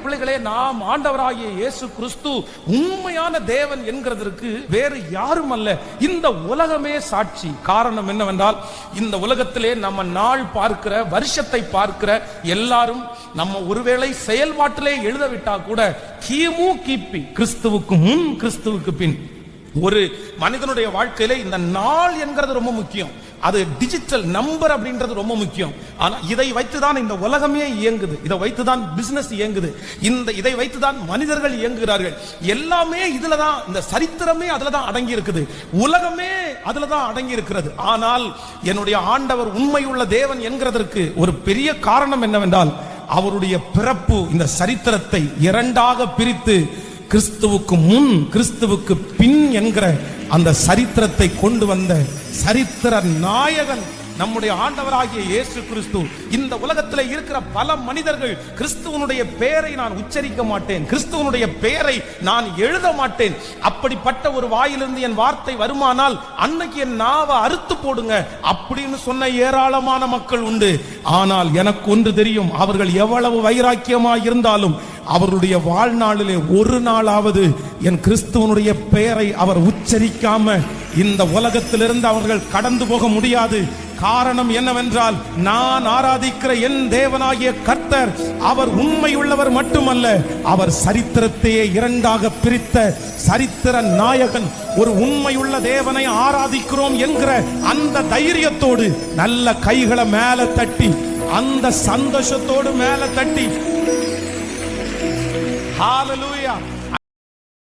பிள்ளைகளே, நாம் ஆண்டவராகிய இயேசு கிறிஸ்து உண்மையான தேவன் என்கிறதற்கு வேறு யாரும் அல்ல, இந்த உலகமே சாட்சி. காரணம் என்னவென்றால், இந்த உலகத்திலே நம்ம நாள் பார்க்கிற, வருஷத்தை பார்க்கிற எல்லாரும் நம்ம ஒருவேளை செயல்பாட்டிலே எழுதவிட்டா கூட கிமு கிபி, கிறிஸ்துவுக்கு முன் கிறிஸ்துவுக்கு பின், ஒரு மனிதனுடைய வாழ்க்கையில இந்த நாள் என்கிறது ரொம்ப முக்கியம். அது டிஜிட்டல் நம்பர் அப்படின்றது ரொம்ப முக்கியம். ஆனா இதை வைத்துதான் இந்த உலகமே இயங்குது, இதை வைத்துதான் பிசினஸ் இயங்குது, இதை வைத்துதான் மனிதர்கள் இயங்குகிறார்கள். எல்லாமே இதுலதான், இந்த சரித்திரமே அதுலதான் அடங்கி இருக்குது, உலகமே அதுலதான் அடங்கி இருக்கிறது. ஆனால் என்னுடைய ஆண்டவர் உண்மையுள்ள தேவன் என்கிறதற்கு ஒரு பெரிய காரணம் என்னவென்றால், அவருடைய பிறப்பு இந்த சரித்திரத்தை இரண்டாக பிரித்து கிறிஸ்துவுக்கு முன் கிறிஸ்துவுக்கு பின் என்கிற அந்த சரித்திரத்தை கொண்டு வந்த சரித்திர நாயகன் நம்முடைய ஆண்டவராகிய இயேசு கிறிஸ்து. இந்த உலகத்தில் இருக்கிற பல மனிதர்கள் கிறிஸ்துவனுடைய பெயரை நான் உச்சரிக்க மாட்டேன், கிறிஸ்துவனுடைய பெயரை நான் எழுத மாட்டேன், அப்படிப்பட்ட ஒரு வாயிலிருந்து என் வார்த்தை வருமானால் அன்னைக்கு என் நாவை அறுத்து போடுங்க அப்படின்னு சொன்ன ஏராளமான மக்கள் உண்டு. ஆனால் எனக்கு ஒன்று தெரியும், அவர்கள் எவ்வளவு வைராக்கியமாய் இருந்தாலும் அவருடைய வாழ்நாளிலே ஒரு நாளாவது என் கிறிஸ்துவனுடைய பெயரை அவர் உச்சரிக்காம இந்த உலகத்திலிருந்து அவர்கள் கடந்து போக முடியாது. காரணம் என்னவென்றால், நான் ஆராதிக்கிற என் தேவனாகிய கர்த்தர் அவர் உண்மையுள்ளவர் மட்டுமல்ல, அவர் சரித்திரத்தையே இரண்டாக பிரித்த சரித்திர நாயகன். ஒரு உண்மையுள்ள தேவனை ஆராதிக்கிறோம் என்கிற அந்த தைரியத்தோடு நல்ல கைகளை மேல தட்டி, அந்த சந்தோஷத்தோடு மேல தட்டி, ஹalleluya.